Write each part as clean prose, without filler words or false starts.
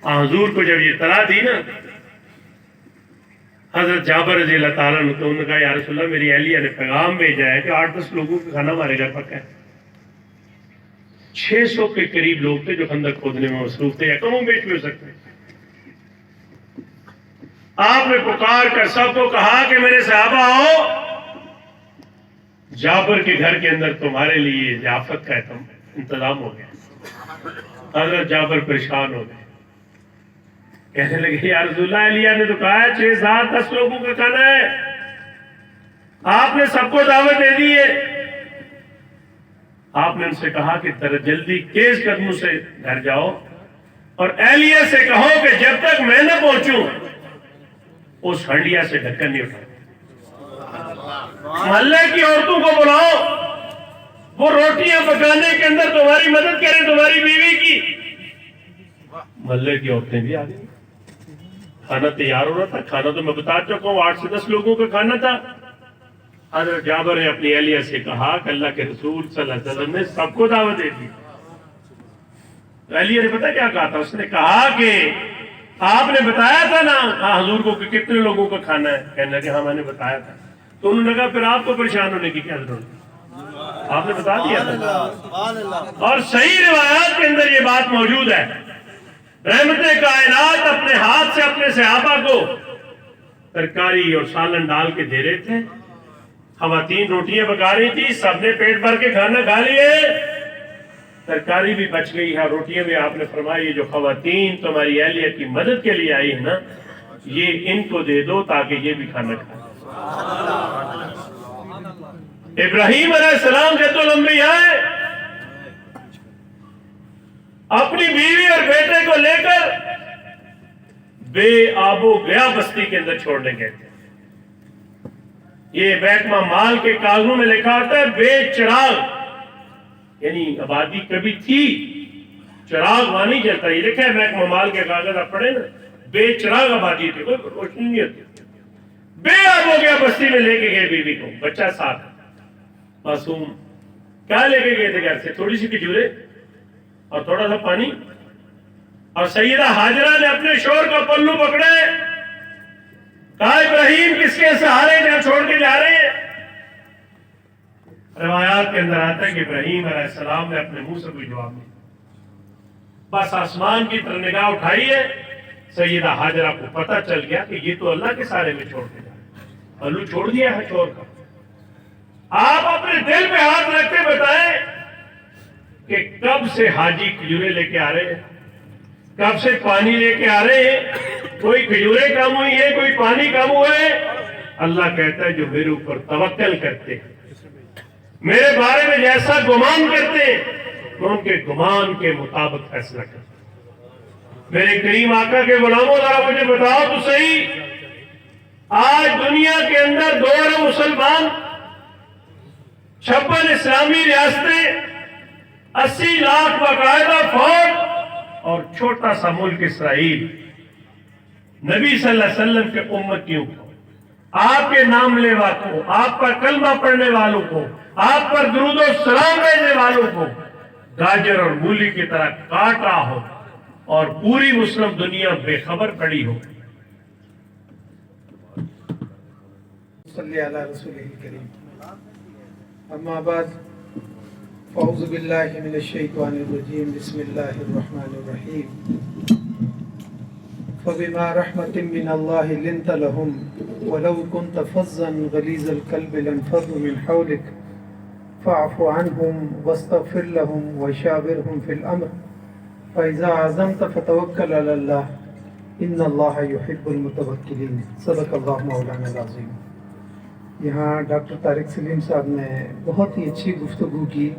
حضور کو جب یہ اطلاع دی نا حضرت جابر رضی اللہ تعالیٰ عنہ تو انہوں نے کہا یا رسول اللہ میری اہلیہ نے پیغام بھیجا ہے کہ 8-10 لوگوں کا کھانا ہمارے گھر پکا ہے. 600 کے قریب لوگ تھے جو خندق کھودنے میں مصروف تھے یا کم و بیش بھی ہو سکتے ہیں. آپ نے پکار کر سب کو کہا کہ میرے صحابہ آؤ، جابر کے گھر کے اندر تمہارے لیے ضیافت کا انتظام ہو گیا. حضرت جابر پریشان ہو گئے، کہنے لگے یا رسول اللہ اہلیہ نے تو کہا ہے 6-7-10 لوگوں کا کھانا ہے، آپ نے سب کو دعوت دے دی ہے. آپ نے ان سے کہا کہ جلدی تیز قدموں سے گھر جاؤ اور اہلیہ سے کہو کہ جب تک میں نہ پہنچوں اس ہنڈیا سے ڈھکن نہیں اٹھا. محلے کی عورتوں کو بلاؤ، وہ روٹیاں پکانے کے اندر تمہاری مدد کریں، تمہاری بیوی کی. محلے کی عورتیں بھی آ گئی، کھانا تیار ہو رہا تھا. کھانا تو میں بتا چکا ہوں 8 سے 10 لوگوں کا کھانا تھا. حضرت جابر نے اپنی اہلیہ سے کہا کہ اللہ کے رسول صلی اللہ علیہ وسلم نے سب کو دعوت دے دی. اہلیہ نے پتا کیا کہا تھا؟ اس نے کہا کہ آپ نے بتایا تھا نا حضور کو کہ کتنے لوگوں کا کھانا ہے. کہنے لگے ہاں میں نے بتایا تھا. تو انہوں نے کہا پھر آپ کو پریشان ہونے کی کیا ضرورت، آپ نے بتا دیا تھا. اور صحیح روایات کے اندر یہ بات موجود ہے، رحمت کائنات اپنے ہاتھ سے اپنے صحابہ کو ترکاری اور سالن ڈال کے دے رہے تھے. خواتین روٹیاں پکا رہی تھی، سب نے پیٹ بھر کے کھانا کھا لیے، ترکاری بھی بچ گئی ہے، روٹیاں بھی. آپ نے فرمایا یہ جو خواتین تمہاری اہلیہ کی مدد کے لیے آئی ہے نا، یہ ان کو دے دو تاکہ یہ بھی کھانا کھائیں. ابراہیم علیہ السلام جد الانبیاء اپنی بیوی اور بیٹے کو لے کر بے آب و گیا بستی کے اندر چھوڑنے گئے تھے. یہ محکمہ مال کے کاغذوں میں لکھا ہوتا ہے بے چراغ، یعنی آبادی کبھی تھی، چراغ وہاں نہیں جلتا. یہ لکھا ہے محکمہ مال کے کاغذ آپ پڑھیں نا، بے چراغ آبادی تھی، کوئی روشنی نہیں ہوتی. بے آب ہو گیا بستی میں لے کے گئے بیوی کو، بچہ ساتھ معصوم. کیا لے کے گئے تھے گھر سے؟ تھوڑی سی کھجورے اور تھوڑا سا پانی. اور سیدہ ہاجرہ نے اپنے شوہر کا پلو پکڑے، کہا ابراہیم کس کے سہارے جہاں چھوڑ کے جا رہے ہیں؟ روایات کے اندر آتا ہے کہ ابراہیم علیہ السلام نے اپنے منہ سے کوئی جواب نہیں، بس آسمان کی طرف نگاہ اٹھائی ہے. سیدہ ہاجرہ کو پتہ چل گیا کہ یہ تو اللہ کے سارے میں چھوڑ کے جا رہے ہیں، پلو چھوڑ دیا ہے شوہر کا. آپ اپنے دل پہ ہاتھ رکھ کے بتائیں کہ کب سے حاجی کھجورے لے کے آ رہے ہیں، کب سے پانی لے کے آ رہے ہیں؟ کوئی کھجورے کم ہوئی ہے، کوئی پانی کم ہوا ہے؟ اللہ کہتا ہے جو میرے اوپر توکل کرتے، میرے بارے میں جیسا گمان کرتے، میں ان کے گمان کے مطابق فیصلہ کرتا. میرے کریم آقا کے غلاموں ذرا مجھے بتاؤ تو صحیح، آج دنیا کے اندر 2 ارب مسلمان، 56 اسلامی ریاستیں، 80 لاکھ باقاعدہ فوج اور چھوٹا سا ملک اسرائیل، نبی صلی اللہ علیہ وسلم کے امتیوں کو، آپ کے نام لیوا کو، آپ پر کلمہ پڑھنے والوں کو، آپ پر درود و سلام بھیجنے والوں کو گاجر اور مولی کی طرح کاٹ رہا ہو اور پوری مسلم دنیا بے خبر پڑی ہو. صلی علی رسول کریم. اما بعد، اعوذ باللہ من الشیطان الرجیم، بسم اللہ الرحمن الرحیم. فبما رحمت من اللہ لنت لهم ولو كنت فظا غلیظ القلب لانفضوا من حولك فاعف عنهم واستغفر لهم وشاورهم في الامر فاذا عزمت فتوکل علی اللہ ان اللہ یحب المتوکلین. صدق اللہ مولانا العظیم. یہاں ڈاکٹر طارق سلیم صاحب نے بہت ہی اچھی گفتگو کی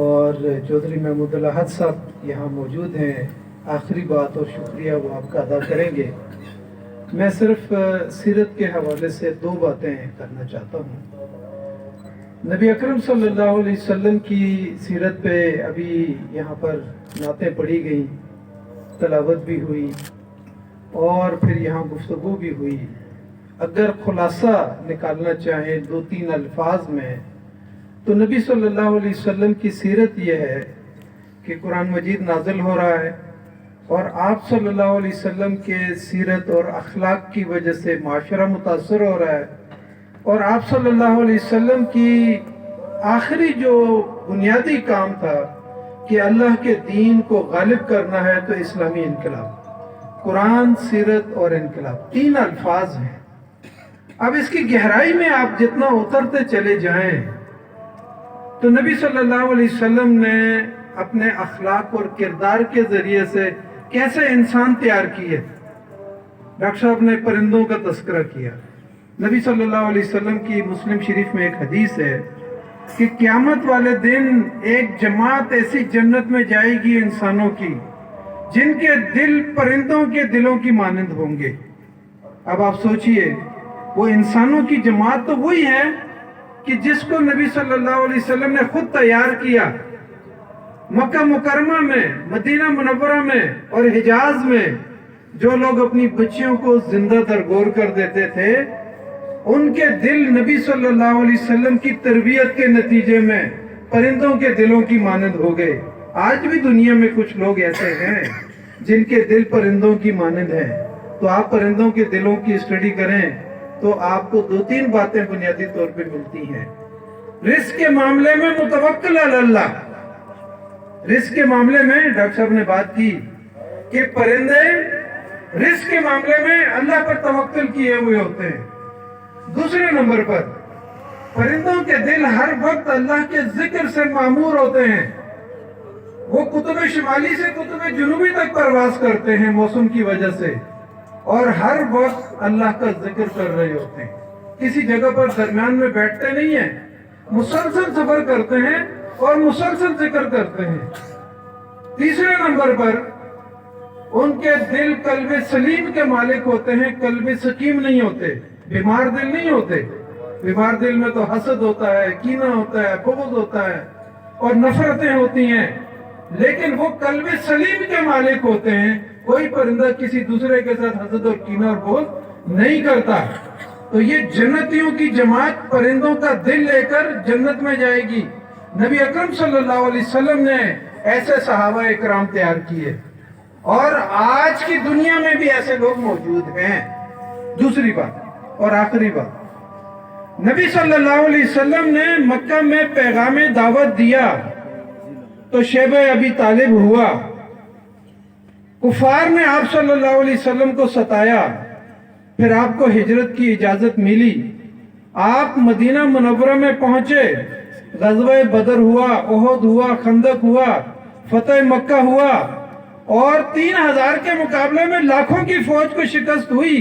اور چودھری محمود الاحد صاحب یہاں موجود ہیں. آخری بات اور شکریہ وہ آپ کا ادا کریں گے. میں صرف سیرت کے حوالے سے 2 باتیں کرنا چاہتا ہوں. نبی اکرم صلی اللہ علیہ وسلم کی سیرت پہ ابھی یہاں پر نعتیں پڑھی گئیں، تلاوت بھی ہوئی اور پھر یہاں گفتگو بھی ہوئی. اگر خلاصہ نکالنا چاہیں 2-3 الفاظ میں تو نبی صلی اللہ علیہ وسلم کی سیرت یہ ہے کہ قرآن مجید نازل ہو رہا ہے، اور آپ صلی اللہ علیہ وسلم کے سیرت اور اخلاق کی وجہ سے معاشرہ متاثر ہو رہا ہے، اور آپ صلی اللہ علیہ وسلم کی آخری جو بنیادی کام تھا کہ اللہ کے دین کو غالب کرنا ہے، تو اسلامی انقلاب، قرآن، سیرت اور انقلاب، 3 الفاظ ہیں۔ اب اس کی گہرائی میں آپ جتنا اترتے چلے جائیں تو نبی صلی اللہ علیہ وسلم نے اپنے اخلاق اور کردار کے ذریعے سے کیسے انسان تیار کیے۔ ڈاکٹر صاحب نے پرندوں کا تذکرہ کیا۔ نبی صلی اللہ علیہ وسلم کی مسلم شریف میں ایک حدیث ہے کہ قیامت والے دن ایک جماعت ایسی جنت میں جائے گی انسانوں کی جن کے دل پرندوں کے دلوں کی مانند ہوں گے۔ اب آپ سوچئے، وہ انسانوں کی جماعت تو وہی ہے کہ جس کو نبی صلی اللہ علیہ وسلم نے خود تیار کیا۔ مکہ مکرمہ میں، مدینہ منورہ میں اور حجاز میں جو لوگ اپنی بچیوں کو زندہ درگور کر دیتے تھے، ان کے دل نبی صلی اللہ علیہ وسلم کی تربیت کے نتیجے میں پرندوں کے دلوں کی مانند ہو گئے۔ آج بھی دنیا میں کچھ لوگ ایسے ہیں جن کے دل پرندوں کی مانند ہیں۔ تو آپ پرندوں کے دلوں کی اسٹڈی کریں تو آپ کو 2-3 باتیں بنیادی طور پہ ملتی ہیں۔ رزق کے معاملے میں متوکل علی اللہ۔ رزق کے معاملے میں ڈاکٹر صاحب نے بات کی کہ پرندے رزق کے معاملے میں اللہ پر توکل کیے ہوئے ہوتے ہیں۔ دوسرے نمبر پر پرندوں کے دل ہر وقت اللہ کے ذکر سے معمور ہوتے ہیں۔ وہ قطب شمالی سے قطب جنوبی تک پرواز کرتے ہیں موسم کی وجہ سے، اور ہر وقت اللہ کا ذکر کر رہے ہوتے ہیں۔ کسی جگہ پر درمیان میں بیٹھتے نہیں ہیں، مسلسل سفر کرتے ہیں اور مسلسل ذکر کرتے ہیں۔ تیسرے نمبر پر ان کے دل قلب سلیم کے مالک ہوتے ہیں، قلب سقیم نہیں ہوتے، بیمار دل نہیں ہوتے۔ بیمار دل میں تو حسد ہوتا ہے، کینہ ہوتا ہے، بغض ہوتا ہے اور نفرتیں ہوتی ہیں، لیکن وہ قلب سلیم کے مالک ہوتے ہیں۔ کوئی پرندہ کسی دوسرے کے ساتھ حسد اور کینہ اور بغض نہیں کرتا۔ تو یہ جنتیوں کی جماعت پرندوں کا دل لے کر جنت میں جائے گی۔ نبی اکرم صلی اللہ علیہ وسلم نے ایسے صحابہ اکرام تیار کیے، اور آج کی دنیا میں بھی ایسے لوگ موجود ہیں۔ دوسری بات اور آخری بات، نبی صلی اللہ علیہ وسلم نے مکہ میں پیغام دعوت دیا تو شیبہ ابی طالب ہوا۔ کفار نے آپ صلی اللہ علیہ وسلم کو ستایا، پھر آپ کو ہجرت کی اجازت ملی، آپ مدینہ منورہ میں پہنچے، غزوہ بدر ہوا، احد ہوا، خندق ہوا، فتح مکہ ہوا، اور 3000 کے مقابلے میں لاکھوں کی فوج کو شکست ہوئی۔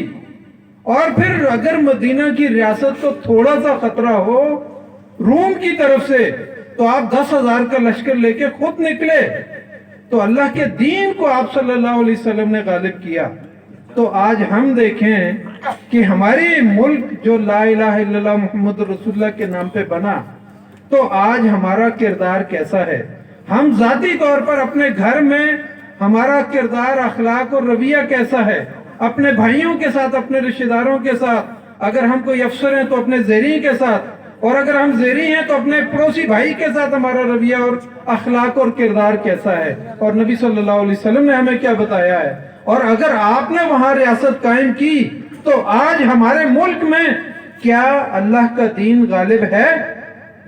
اور پھر اگر مدینہ کی ریاست کو تھوڑا سا خطرہ ہو روم کی طرف سے تو آپ 10,000 کا لشکر لے کے خود نکلے، تو اللہ کے دین کو آپ صلی اللہ علیہ وسلم نے غالب کیا۔ تو آج ہم دیکھیں کہ ہماری ملک جو لا الہ الا اللہ محمد رسول اللہ کے نام پہ بنا، تو آج ہمارا کردار کیسا ہے؟ ہم ذاتی طور پر اپنے گھر میں ہمارا کردار، اخلاق اور رویہ کیسا ہے؟ اپنے بھائیوں کے ساتھ، اپنے رشتہ داروں کے ساتھ، اگر ہم کوئی افسر ہیں تو اپنے زیریں کے ساتھ، اور اگر ہم زیریں ہیں تو اپنے پڑوسی بھائی کے ساتھ ہمارا رویہ اور اخلاق اور کردار کیسا ہے؟ اور نبی صلی اللہ علیہ وسلم نے ہمیں کیا بتایا ہے؟ اور اگر آپ نے وہاں ریاست قائم کی تو آج ہمارے ملک میں کیا اللہ کا دین غالب ہے؟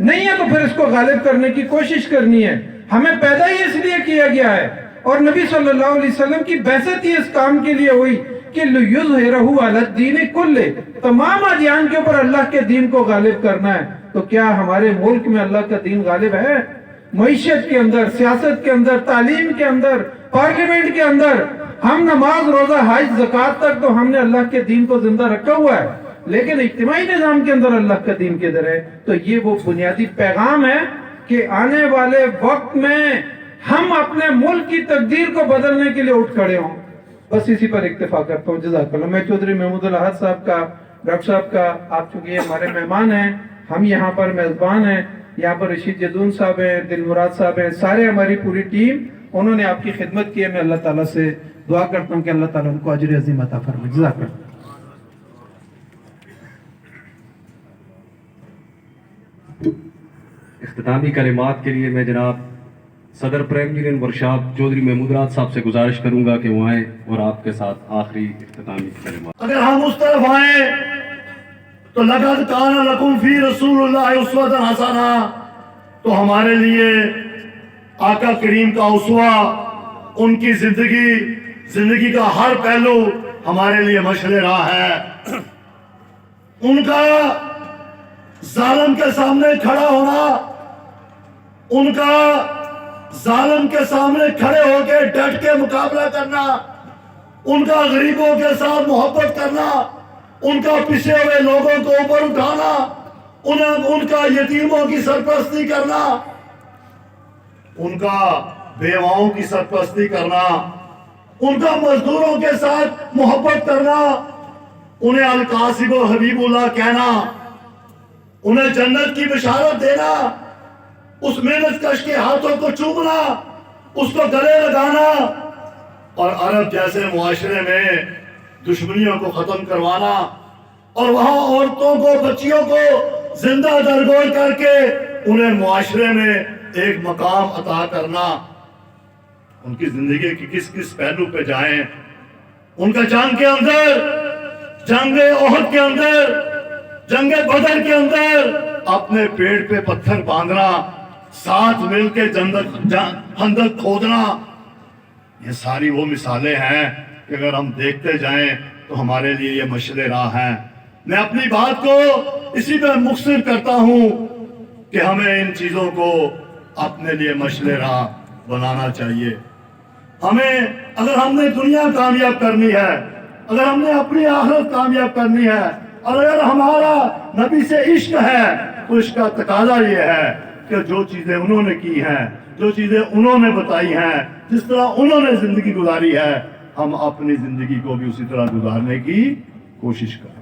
نہیں ہے، تو پھر اس کو غالب کرنے کی کوشش کرنی ہے۔ ہمیں پیدا ہی اس لیے کیا گیا ہے، اور نبی صلی اللہ علیہ وسلم کی بعثت ہی اس کام کے لیے ہوئی کہ لِيُظْهِرَهُ عَلَى الدِّينِ كُلِّهِ، تمام ادیان کے اوپر اللہ کے دین کو غالب کرنا ہے۔ تو کیا ہمارے ملک میں اللہ کا دین غالب ہے؟ معیشت کے اندر، سیاست کے اندر، تعلیم کے اندر، پارلیمنٹ کے اندر، ہم نماز، روزہ، حج، زکوٰۃ تک تو ہم نے اللہ کے دین کو زندہ رکھا ہوا ہے، لیکن اجتماعی نظام کے اندر اللہ کا دین کدھر ہے؟ تو یہ وہ بنیادی پیغام ہے کہ آنے والے وقت میں ہم اپنے ملک کی تقدیر کو بدلنے کے لیے اٹھ کھڑے ہوں۔ بس اسی پر اکتفا کرتا ہوں۔ جزاک اللہ۔ میں چودھری محمود الاحد صاحب کا، ڈاکٹر صاحب کا، آپ چونکہ یہ ہمارے مہمان ہیں، ہم یہاں پر میزبان ہیں، یہاں پر رشید جدون صاحب ہیں، دل مراد صاحب ہیں، سارے ہماری پوری ٹیم، انہوں نے آپ کی خدمت کی ہے۔ میں اللہ تعالیٰ سے دعا کرتا ہوں کہ اللہ تعالیٰ ان کو اجر عظیم عطا فرمائے۔ جزاک اللہ۔ اختتامی کلمات کے لیے میں جناب صدر prime union workshop Chaudhry Mahmood Raj صاحب سے گزارش کروں گا کہ وہ آئیں اور آپ کے ساتھ آخری اختتامی کلمات. اگر ہم اس طرف آئیں تو لقد کان لکم فی رسول اللہ اسوۃ حسنہ، تو ہمارے لیے آقا کریم کا اسوہ، ان کی زندگی کا ہر پہلو ہمارے لیے مشعل راہ ہے. ان کا ظالم کے سامنے کھڑا ہونا، ان کا ظالم کے سامنے کھڑے ہو کے ڈٹ کے مقابلہ کرنا، ان کا غریبوں کے ساتھ محبت کرنا، ان کا پچھے ہوئے لوگوں کو اوپر اٹھانا، ان کا یتیموں کی سرپرستی کرنا، ان کا بیواؤں کی سرپرستی کرنا، ان کا مزدوروں کے ساتھ محبت کرنا، انہیں القاسم و حبیب اللہ کہنا، انہیں جنت کی بشارت دینا، اس محنت کش کے ہاتھوں کو چومنا، اس کو گلے لگانا، اور عرب جیسے معاشرے میں دشمنیوں کو ختم کروانا، اور وہاں عورتوں کو، بچیوں کو زندہ درگور کر کے انہیں معاشرے میں ایک مقام عطا کرنا. ان کی زندگی کی کس کس پہلو پہ جائیں، ان کا جنگ کے اندر، جنگ احد کے اندر، جنگ بدر کے اندر اپنے پیٹ پہ پتھر باندھنا، ساتھ مل کے خندق کھودنا، یہ ساری وہ مثالیں ہیں کہ اگر ہم دیکھتے جائیں تو ہمارے لیے یہ مشعل راہ ہیں. میں اپنی بات کو اسی پہ مختصر کرتا ہوں کہ ہمیں ان چیزوں کو اپنے لیے مشعل راہ بنانا چاہیے. اگر ہم نے دنیا کامیاب کرنی ہے، اگر ہم نے اپنی آخرت کامیاب کرنی ہے، اور اگر ہمارا نبی سے عشق ہے، تو اس کا تقاضا یہ ہے کہ جو چیزیں انہوں نے کی ہیں، جو چیزیں انہوں نے بتائی ہیں، جس طرح انہوں نے زندگی گزاری ہے، ہم اپنی زندگی کو بھی اسی طرح گزارنے کی کوشش کریں.